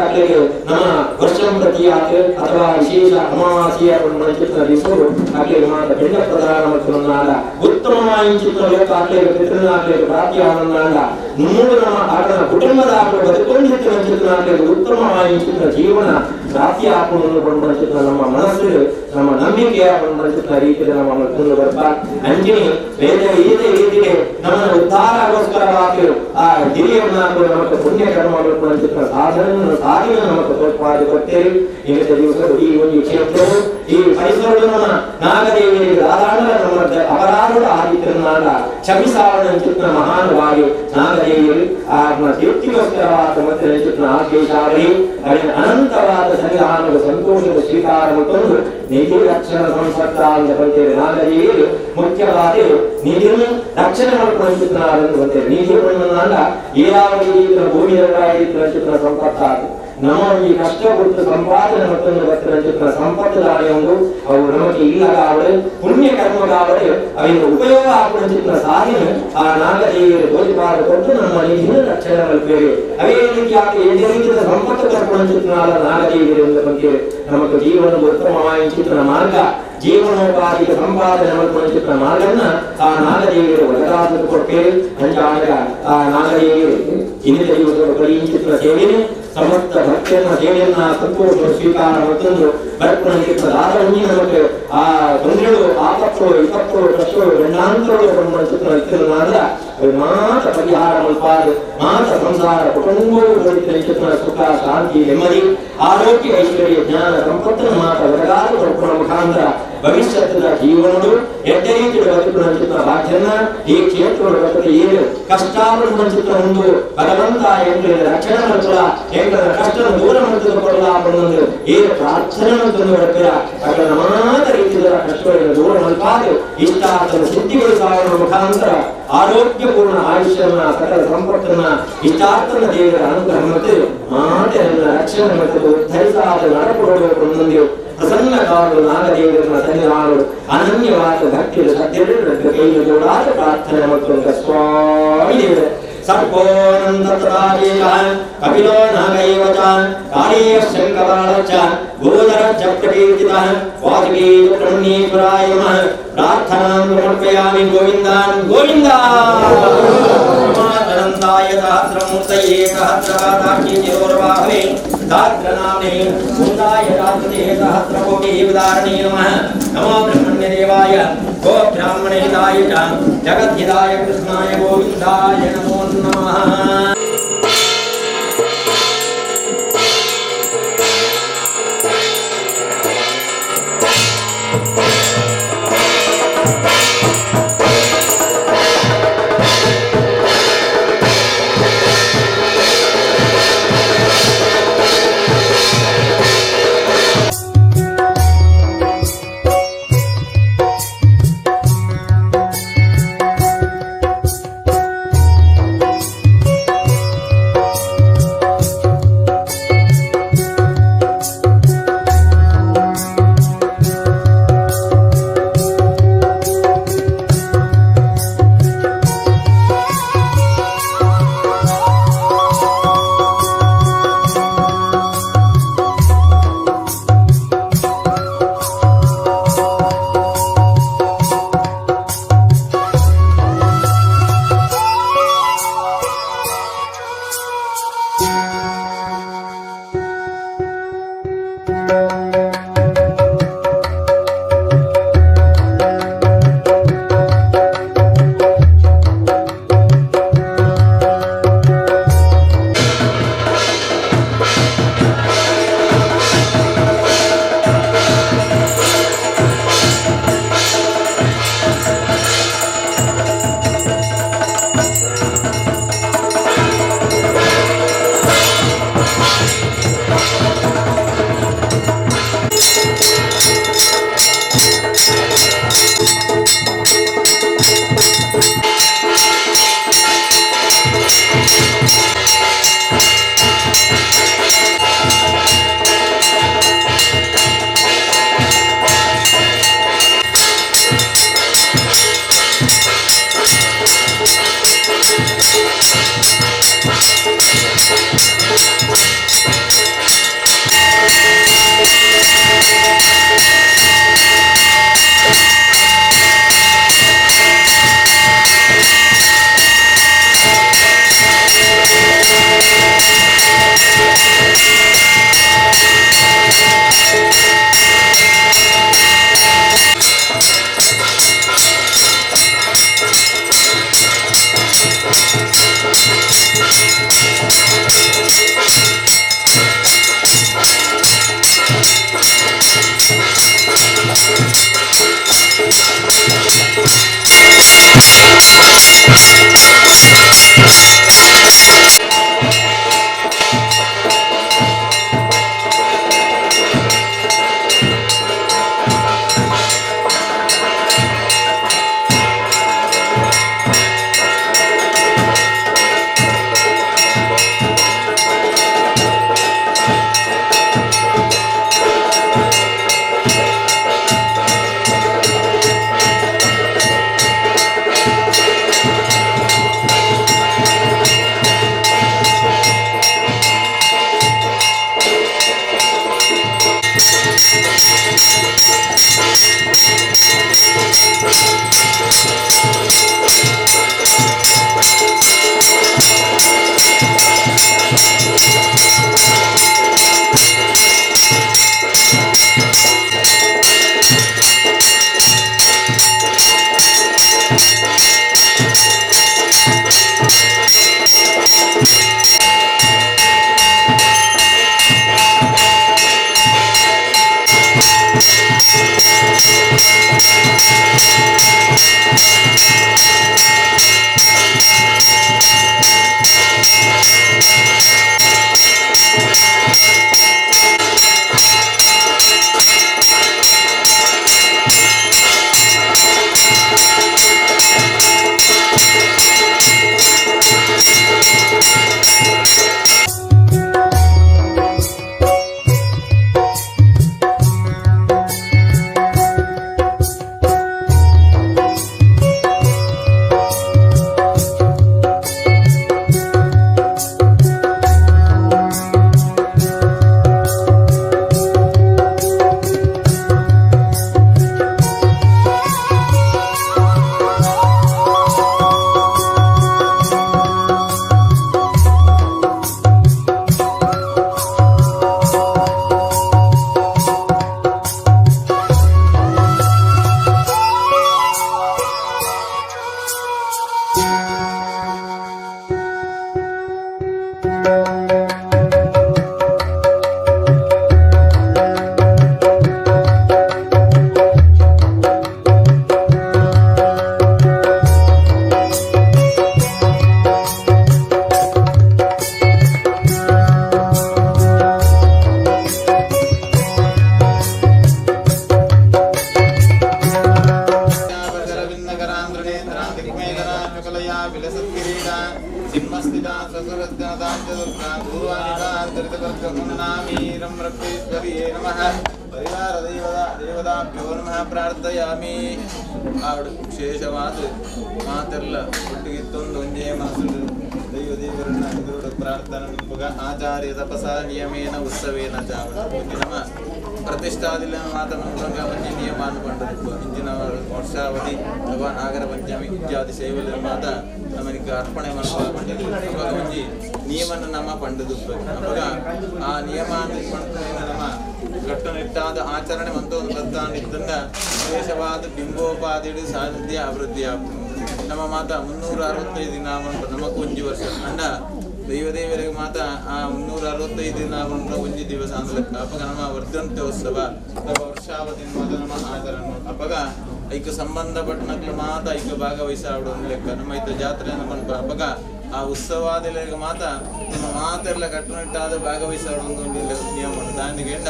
Speaker 1: ನಮ್ಮ ವರ್ಷಂ ಪ್ರತಿಯಾದ ಅಥವಾ ವಿಶೇಷ ಅಮಾವಾಸ್ಯ ಚಿತ್ರ ದಿವಸಗಳು ಆಗಲಿಗೆ ಮಾತ್ರ ಪಿಂಡ ಪ್ರದಾನ ಮತ್ತು ನಾಡ ಉತ್ತಮವಾಗಿ ಚಿತ್ರ ಲೋಕ ಆಗಲಿಗೆ ಪಿತೃನಾಗಲಿಗೆ ಪ್ರಾಪ್ತಿಯಾದ ಮೂರು ನಮ್ಮ ಆಟದ ಕುಟುಂಬದ ಆಟಗಳು ಬದುಕೊಂಡಿದ್ದ ಚಿತ್ರ ಆಗಲಿಗೆ ಉತ್ತಮವಾಗಿ ಚಿತ್ರ ಜೀವನ ಪ್ರಾಪ್ತಿ ಆಪವನ್ನು ಕೊಂಡ ಚಿತ್ರ ನಮ್ಮ ಮನಸ್ಸು ನಮ್ಮ ನಂಬಿಕೆಯ ಚಿತ್ರ ರೀತಿಯಲ್ಲಿ ನಮ್ಮ ಮತ್ತೊಂದು ಬರ್ತ ಅಂಜಿನಿ ಬೇರೆ ರೀತಿಗೆ ನಮ್ಮ ಉದ್ಧಾರಗೋಸ್ಕರವಾಗಿ ಆ ಹಿರಿಯರನ್ನಾಗಲು ನಮಗೆ ಪುಣ್ಯ ಕರ್ಮಗಳು ಚಿತ್ರ ಸಾಧನೆ ನಮಗೆ ತೋರ್ಪಾದಿ ಕೊಟ್ಟೇವೆ. ಇವತ್ತ ದಿವಸ ಈ ಒಂದು ಕ್ಷೇತ್ರವು ಈ ಪರಿಸರಗಳು ನಮ್ಮ ನಾಗದೇವಿಯರಿಗೆ ಸಾಧಾರಣ ನಮ್ಮ ಅಪರಾಧಗಳು ಆದಿತ್ಯನಾಗ ಕ್ಷಮಿಸಾವಣ ಚಿತ್ರ ಮಹಾನುಭಾವಿ ನಾಗದೇವಿಯರು ಆ ತೃಪ್ತಿಗೋಸ್ಕರವಾದ ಮತ್ತೆ ಚಿತ್ರ ಆದೇಶಾವಳಿ ಅನಂತವಾದ ಸಂವಿಧಾನದ ಸಂತೋಷದ ಸ್ವೀಕಾರ ಮತ್ತು ನಿಧಿ ರಕ್ಷಣ ಸಂಸತ್ತ ಅಂತ ಬಂತೇವೆ. ನಾಗದೇವಿಯರು ಮುಖ್ಯವಾದ ನಿಧಿ ರಕ್ಷಣೆ ಮಾಡ್ಕೊಂಡು ಚಿತ್ರ ಬಂತೇವೆ. ನಿಧಿ ಬಂದಾಗ ಯಾವ ರೀತಿಯ ಭೂಮಿಯ ಚಿತ್ರ ಸಂಪತ್ತಾದ ನಮ್ಮ ಈ ಕಷ್ಟಪಟ್ಟು ಸಂಪಾದನೆ ಮತ್ತೊಂದು ಬರ್ತಿರೋ ಚಿತ್ರ ಸಂಪತ್ತುದಾರಿ ಒಂದು ಅವು ನಮಗೆ ಇಲ್ಲಗಾವಡೆ ಪುಣ್ಯ ಕರ್ಮಗಾವಡೆ ಅವಿನ ಉಪಯೋಗ ಆಗುವ ಚಿತ್ರ ಸಾಧನೆ ಆ ನಾಗದೇವಿಯರು ತೋರಿಪಾದ ಕೊಟ್ಟು ನಮ್ಮ ನಿಧಿನ ರಕ್ಷಣೆ ಮಲ್ಪೇವೆ. ಅವೇ ರೀತಿಯಾಗಿ ಏನೇ ರೀತಿಯ ಸಂಪತ್ತು ಕರ್ಪಣ ಚಿತ್ರ ನಾಗದೇವಿಯರು ಎಂದು ಬಂತೇವೆ. ನಮಗೆ ಜೀವನದ ಉತ್ತಮವಾಗಿ ಚಿತ್ರ ಮಾರ್ಗ ಜೀವನೋಪಾಧಿಕ ಸಂಪಾದನೆ ಮಲ್ಪಣ ಚಿತ್ರ ಮಾರ್ಗನ್ನ ಆ ನಾಗದೇವಿಯರು ಒಳಗಾದ ಕೊಟ್ಟೇವೆ. ಹಂಚಾಗ ಆ ನಾಗದೇವಿಯರು ಇನ್ನಿತ ದಿವಸಗಳು ಈ ಚಿತ್ರ ಸೇವೆನೆ ಸಮಸ್ತ ಭಕ್ತಿಯನ್ನ ದೇವಿಯನ್ನ ಸಂತೋಷ ಸ್ವೀಕಾರ ಮತ್ತೊಂದು ಬರ್ಪಣ ಚಿತ್ರ ಆದರಣಿ ನಮಗೆ ಆ ತೊಂದರೆಗಳು ಆಪತ್ತು ವಿಪತ್ತು ಕಷ್ಟಗಳು ಗಂಡಾಂತರಗಳು ಬ್ರಹ್ಮಣ ಚಿತ್ರ ಇತ್ತಿರನಾದ ಅದು ಮಾತ್ರ ಪರಿಹಾರ ಮಲ್ಪಾದ ಮಾತ್ರ ಸಂಸಾರ ಕುಟುಂಬವು ಜೋಡಿಸಿದ ಚಿತ್ರ ಸುಖ ಶಾಂತಿ ನೆಮ್ಮದಿ ಆರೋಗ್ಯ ಐಶ್ವರ್ಯ ಜ್ಞಾನ ಸಂಪತ್ತನ್ನು ಮಾತ್ರ ಹೊರಗಾದ ಬರ್ಪಣ ಮುಖಾಂತರ ಭವಿಷ್ಯದ ಜೀವನಗಳು ಎಡ್ಡೆ ರೀತಿಯ ಬದುಕಿನ ಚಿತ್ರ ಭಾಗ್ಯನ ಈ ಕ್ಷೇತ್ರಗಳ ಬದುಕು ಏನು ಕಷ್ಟಾವನ್ನ ಚಿತ್ರ ಒಂದು ಭಗವಂತ ಎಂಟು ರಕ್ಷಣೆ ಮಾಡ್ತಲ್ಲ ಎಂಟರ ಕಷ್ಟ ದೂರ ಮಾಡ್ತದ ಕೊಡಲ್ಲ ಅನ್ನೋದು ಏನು ಪ್ರಾರ್ಥನೆ ಮಾಡ್ತಂದು ಹೊರಟಿರ ಅದರ ಮಾತ್ರ ರೀತಿಯ ಕಷ್ಟಗಳನ್ನು ದೂರ ಮಲ್ಪಾದು ಇಷ್ಟಾರ್ಥದ ಸಿದ್ಧಿಗೊಳಿಸುವ ಮುಖಾಂತರ ಆರೋಗ್ಯಪೂರ್ಣ ಆಯುಷ್ಯನ ಸಕಲ ಸಂಪತ್ತನ್ನ ಇಷ್ಟಾರ್ಥನ ದೇವರ ಅನುಗ್ರಹ ಮತ್ತು ಮಾತೆಯನ್ನ ರಕ್ಷಣೆ ಮತ್ತು ಉದ್ಧರಿಸಾದ ನಡಪಡಬೇಕು ಅನ್ನೊಂದು ಪ್ರಸನ್ನ ಕಾರು ನಾಗದೇವರನ್ನ ಸನ್ನಿಧಾನಗಳು ಅನನ್ಯವಾದ ಭಕ್ತಿಯ ಸತ್ಯದ ಕೈಯಲ್ಲಿ ಜೋಡಾದ ಪ್ರಾರ್ಥನೆ ಮತ್ತು ಸ್ವಾಮಿ ದೇವರ ಸರ್ಪೋನಂತರಾಜೇಯ ಕಪಿಲೋ ನಾಗೈವಚ ಕಾಳೀಯ ಶಂಕರಾಳಚ ಗೋದರಚ ಪ್ರಕೀರ್ತಿತಃ ವಾಸುಕೀಯ ಪ್ರಣೀಶ್ವರಾಯ ನಮಃ ಪ್ರಾರ್ಥನಾಂ ಸಮರ್ಪಯಾಮಿ ಗೋವಿಂದಾನ್ ಗೋವಿಂದ ಅನಂತಾಯ ಸಹಸ್ರಮೂರ್ತಯೇ ಸಹಸ್ರಪಾದಾಕ್ಷಿ ಚಿರೋರ್ವಾಹವೇ ದಾದ್ರನಾಮೇ ಮುಂದಾಯ ರಾತ್ರಿಯೇ ಸಹಸ್ರಕೋಟಿ ಉದಾರಣೇ ನಮಃ ನಮೋ ಬ್ರಹ್ಮಣ್ಯ ದೇವಾಯ ಗೋ ಬ್ರಾಹ್ಮಣ ಹಿತಾಯ ಚ ಜಗದ್ಹಿತಾಯ ಕೃಷ್ಣಾಯ ಗೋವಿಂದಾಯ ನಮೋ ನಮಃ.
Speaker 2: ವಿಲಸತ್ಕಿರೀಟ ಸಿಂಹಸ್ಥಿತ ಸಸುರಜ್ಞತಾಂಚದುರ್ಗಾ ಪೂರ್ವಾನಿಕಾಂತರಿತಕರ್ಕಮುನ್ನಾಮೀರಂ ರಕ್ಷೇಶ್ವರಿಯೇ ನಮಃ ಪರಿವಾರ ದೇವತಾಭ್ಯೋ ನಮಃ ಪ್ರಾರ್ಥಯಾಮಿ. ಆವಿಡ ವಿಶೇಷವಾದ ಮಾತೆಲ್ಲ ಒಟ್ಟಿಗಿತ್ತೊಂದು ಒಂದೇ ಮನಸ್ಸು ದೈವ ದೇವರನ್ನ ಎದುರುಡು ಪ್ರಾರ್ಥನೆ ಆಚಾರ್ಯ ತಪಸ ನಿಯಮೇನ ಉತ್ಸವೇನ ಚಾವಣ ನಮ್ಮ ಪ್ರತಿಷ್ಠಾದಿಲ್ಲ ಮಾತನ್ನು ಮಂಜಿ ನಿಯಮಾನು ಪಂಡದು ಇಂಜಿನ ವರ್ಷಾವಧಿ ಅಥವಾ ನಾಗರ ಪಂಚಮಿ ಇತ್ಯಾದಿ ಸೇವೆల ಮಾತ ನಮಗೆ ಅರ್ಪಣೆ ಮಾಡ್ಕೊಂಡು ಅವಾಗ ಮಂಜಿ ನಿಯಮನ್ನು ನಮ್ಮ ಪಂಡದು ಅವಾಗ ಆ ನಿಯಮ ನಮ್ಮ ಕಟ್ಟುನಿಟ್ಟಾದ ಆಚರಣೆ ಮತ್ತು ಒಂದು ಬದ್ದಾನಿದ್ದಂದ ವಿಶೇಷವಾದ ಬಿಂಬೋಪಾದಿಡು ಸಾನ್ನಿಧ್ಯ ಅಭಿವೃದ್ಧಿ ನಮ್ಮ ಮಾತ 365 ದಿನ ನಮಕ್ ಒಂಜಿ ವರ್ಷ ಅಂಡ ದೈವದೇವರಿಗೆ ಮಾತ ಆ 365 ದಿನ ಒಂಜಿ ದಿವಸ ಲೆಕ್ಕ ಅಪ್ಪಗ ನಮ್ಮ ವರ್ಧಂತ್ಯೋತ್ಸವ ಅಥವಾ ವರ್ಷಾವಧಿ ಮಾತ ನಮ್ಮ ಆಚರಣೆ ಅಪ್ಪಗ ಐಕ ಸಂಬಂಧಪಟ್ಟನಕ್ಲು ಮಾತ ಐಕ ಭಾಗವಹಿಸಾಡು ಲೆಕ್ಕ ನಮ್ಮ ಇದ್ದ ಜಾತ್ರೆ ನಮ್ಮ ಅಪ್ಪಗ ಆ ಉತ್ಸವಾದಿಗಳಿಗೆ ಮಾತ ನಮ್ಮ ಮಾತೆಲ್ಲ ಕಟ್ಟುನಿಟ್ಟಾದ ಭಾಗವಹಿಸಾಡು ಒಂದು ನಿಯಮ ದಾನಿಗೆ ಎಂಡ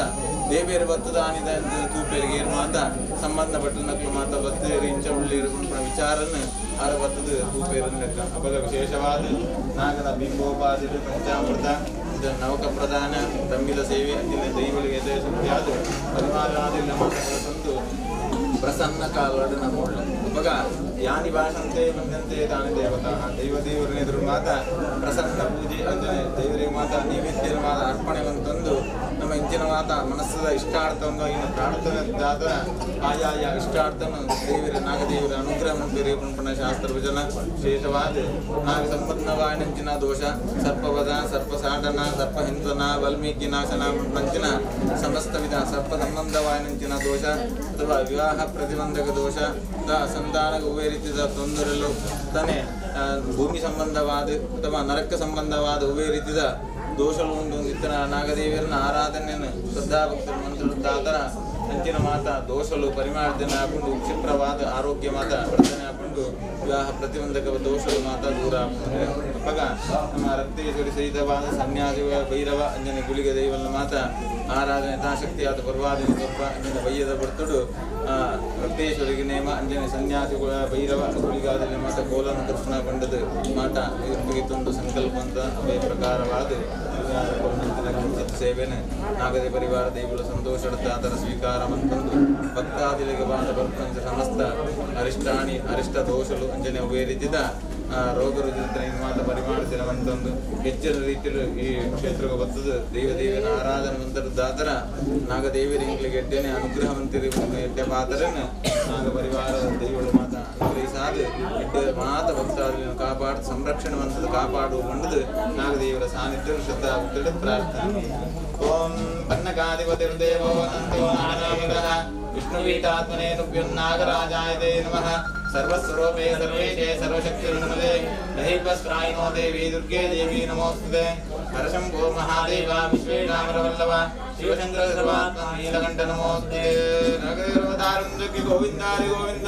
Speaker 2: ದೇವೇರು ಬತ್ತದ ಆನಿದ ತೂಪೇರಿಗೆ ಮಾತ ಸಂಬಂಧಪಟ್ಟನಕ್ಲು ಮಾತ ಬತ್ತೇರಿ ಇಂಚ ಉಳ್ಳಿರು ವಿಚಾರನ್ನು ಆರ ಬತ್ತದ ತೂಪೇರನ್ನು ಲೆಕ್ಕ ಅವಾಗ ವಿಶೇಷವಾದ ನಾಗರ ಬಿಂಬೋಪಾದಿರು ಪಂಚಾಮೃತ ನವಕ ಪ್ರಧಾನ ತಮ್ಮಿಲ ಸೇವೆ ಅಂದಿನ ದೈವಗಳಿಗೆ ಎದುರಿಸುತ್ತಿಯಾದ ಪರಿಮಾಲಾದಿಲ್ಲ ಮಾತುಗಳ ತಂದು ಪ್ರಸನ್ನ ಕಾಲದ ನಮ್ಮ ಅವಾಗ ಯಾನಿ ಭಾಷಂತೆ ಬಂದಂತೆ ತಾನೇ ದೇವತಾ ದೇವರನ್ನ ಎದುರು ಮಾತ ಪ್ರಸನ್ನ ಪೂಜೆ ಅಂದರೆ ದೇವರಿಗೆ ಮಾತ ನೈವೇದ್ಯ ಮಾತ ಅರ್ಪಣೆ ತಂದು ನಮ್ಮ ಇಂಚಿನ ಮಾತ ಮನಸ್ಸದ ಇಷ್ಟಾರ್ಥವನ್ನು ಇನ್ನು ಪ್ರಾರ್ಥನೆದಾದ ಆಯಾಯ ಇಷ್ಟಾರ್ಥನು ದೇವರ ನಾಗದೇವರ ಅನುಗ್ರಹವನ್ನು ಬೇರೆ ಶಾಸ್ತ್ರ ವಿಜನ ವಿಶೇಷವಾದ ನಾಗ ಸಂಬಂಧವಾಯನಂಚಿನ ದೋಷ ಸರ್ಪವದ ಸರ್ಪಸಾಟನ ಸರ್ಪಹಿಂಸನ ವಾಲ್ಮೀಕಿ ನಾಶನ ನಂಚಿನ ಸಮಸ್ತ ವಿಧ ಸರ್ಪ ಸಂಬಂಧವಾಯನಂಚಿನ ದೋಷ ಅಥವಾ ವಿವಾಹ ಪ್ರತಿಬಂಧಕ ದೋಷ ಸಂತಾನ ರೀತಿಯ ತೊಂದರೆಗಳು ತಾನೇ ಭೂಮಿ ಸಂಬಂಧವಾದ ಅಥವಾ ನರಕ ಸಂಬಂಧವಾದ ಉಭಯ ರೀತಿಯ ದೋಷಗಳು ಒಂದು ಇತರ ನಾಗದೇವಿಯರನ್ನ ಆರಾಧನೆಯನ್ನು ಶ್ರದ್ಧಾಭಕ್ತರು ಮಂತ್ರದ ಅಂಚಿನ ಮಾತ ದೋಷಗಳು ಪರಿಮಾರ್ಜನೆ ಹಾಕೊಂಡು ಕ್ಷಿಪ್ರವಾದ ಆರೋಗ್ಯ ಮಾತ ವರ್ಧನೆ ಹಾಕೊಂಡು ವಿವಾಹ ಪ್ರತಿಬಂಧಕ ದೋಷಗಳು ಮಾತ ದೂರ ಅಪ್ಪಗ ನಮ್ಮ ರಕ್ತೇಶ್ವರಿ ಸಹಿತವಾದ ಸನ್ಯಾಸಿ ಭೈರವ ಅಂಜನೆ ಗುಳಿಗೆ ದೈವಲ್ಲ ಮಾತ ಆರಾಧನೆ ಯಥಾಶಕ್ತಿಯಾದ ಪರ್ವಾದಿನ ಸ್ವಲ್ಪ ಅಂಜನೆ ಬಯ್ಯದ ಬರ್ತುಡು ರಕ್ತೇಶ್ವರಿಗೆ ನೇಮ ಅಂಜನೆ ಸನ್ಯಾಸಿಗಳ ಭೈರವ ಗುಳಿಗಾದಲ್ಲಿ ಮಾತ ಕೋಲನ ಕೃಷ್ಣ ಬಂಡದ ಮಾತ ಇರ್ಬೇಕಿತ್ತೊಂದು ಸಂಕಲ್ಪ ಅಂತ ಅವೇ ಪ್ರಕಾರವಾದ ಸೇವೆನ ನಾಗದೇ ಪರಿವಾರ ದೈವಗಳ ಸಂತೋಷದ ಅದರ ಸ್ವೀಕಾರ ಮಂತಂದು ಭಕ್ತಾದಿಗಳಿಗೆ ಬಾಂಧ ಬರ್ಪಂಚ ಸಮಸ್ತ ಅರಿಷ್ಟಾಣಿ ಅರಿಷ್ಟ ದೋಷಲು ಅಂಜನೆ ಅವೇ ರೀತಿದ ರೋಗ ರುಜಿನ ಮಾತ ಪರಿಮಾಣಿಸಿರುವಂತಂದು ಹೆಚ್ಚಿನ ರೀತಿಯಲ್ಲಿ ಈ ಕ್ಷೇತ್ರಕ್ಕೆ ಬರ್ತದೆ ದೇವದೇವಿನ ಆರಾಧನೆ ಮಂತ್ರದಾತರ ನಾಗದೇವಿಯರಿಗೆ ಎಡ್ಡೆನೆ ಅನುಗ್ರಹವಂತಿರಿ ಎಡ್ಡೆ ಪಾತ್ರನ ನಾಗ ಪರಿವಾರದ ದೈವಗಳು ಮಾತ ಅನುಗ್ರಹಿಸಾದ ಎಡ್ಡೆ ಮಾತ ಭಕ್ತಾದಿಗಳನ್ನು ಕಾಪಾಡು ಸಂರಕ್ಷಣೆ ಮಂತ್ರದ ಕಾಪಾಡುವ ಮಂಡದು ನಾಗದೇವರ ಸಾನ್ನಿಧ್ಯ ಶ್ರದ್ಧಾ ಭಕ್ತರು ಪ್ರಾರ್ಥನೆ. ಓಂ ಪನ್ನಗಾಧಿಪತಿರ್ದೇವೋ ನಂತೋ ನಾರಾಯಣಃ ವಿಷ್ಣುವೀಠಾತ್ಮನೇ ನುಭ್ಯಂ ನಾಗರಾಜಾಯ ತೇ ನಮಃ ಸರ್ವಸ್ವರೂಪೇ ಸರ್ವೇಶೇ ಸರ್ವಶಕ್ತಿರ್ನಮದೆ ದೈವಸ್ತ್ರಾಯಿನೋ ದೇವಿ ದುರ್ಗೆ ದೇವಿ ನಮೋಸ್ತುತೆ ಹರಶಂಭೋ ಮಹಾದೇವ ವಿಶ್ವೇಶಾಮರವಲ್ಲವ ಶಿವಶಂಕರ ಸರ್ವಾತ್ಮ ನೀಲಕಂಠ ನಮೋಸ್ತುತೆ ನಗರವತಾರಂ ಗೋವಿಂದ ಗೋವಿಂದ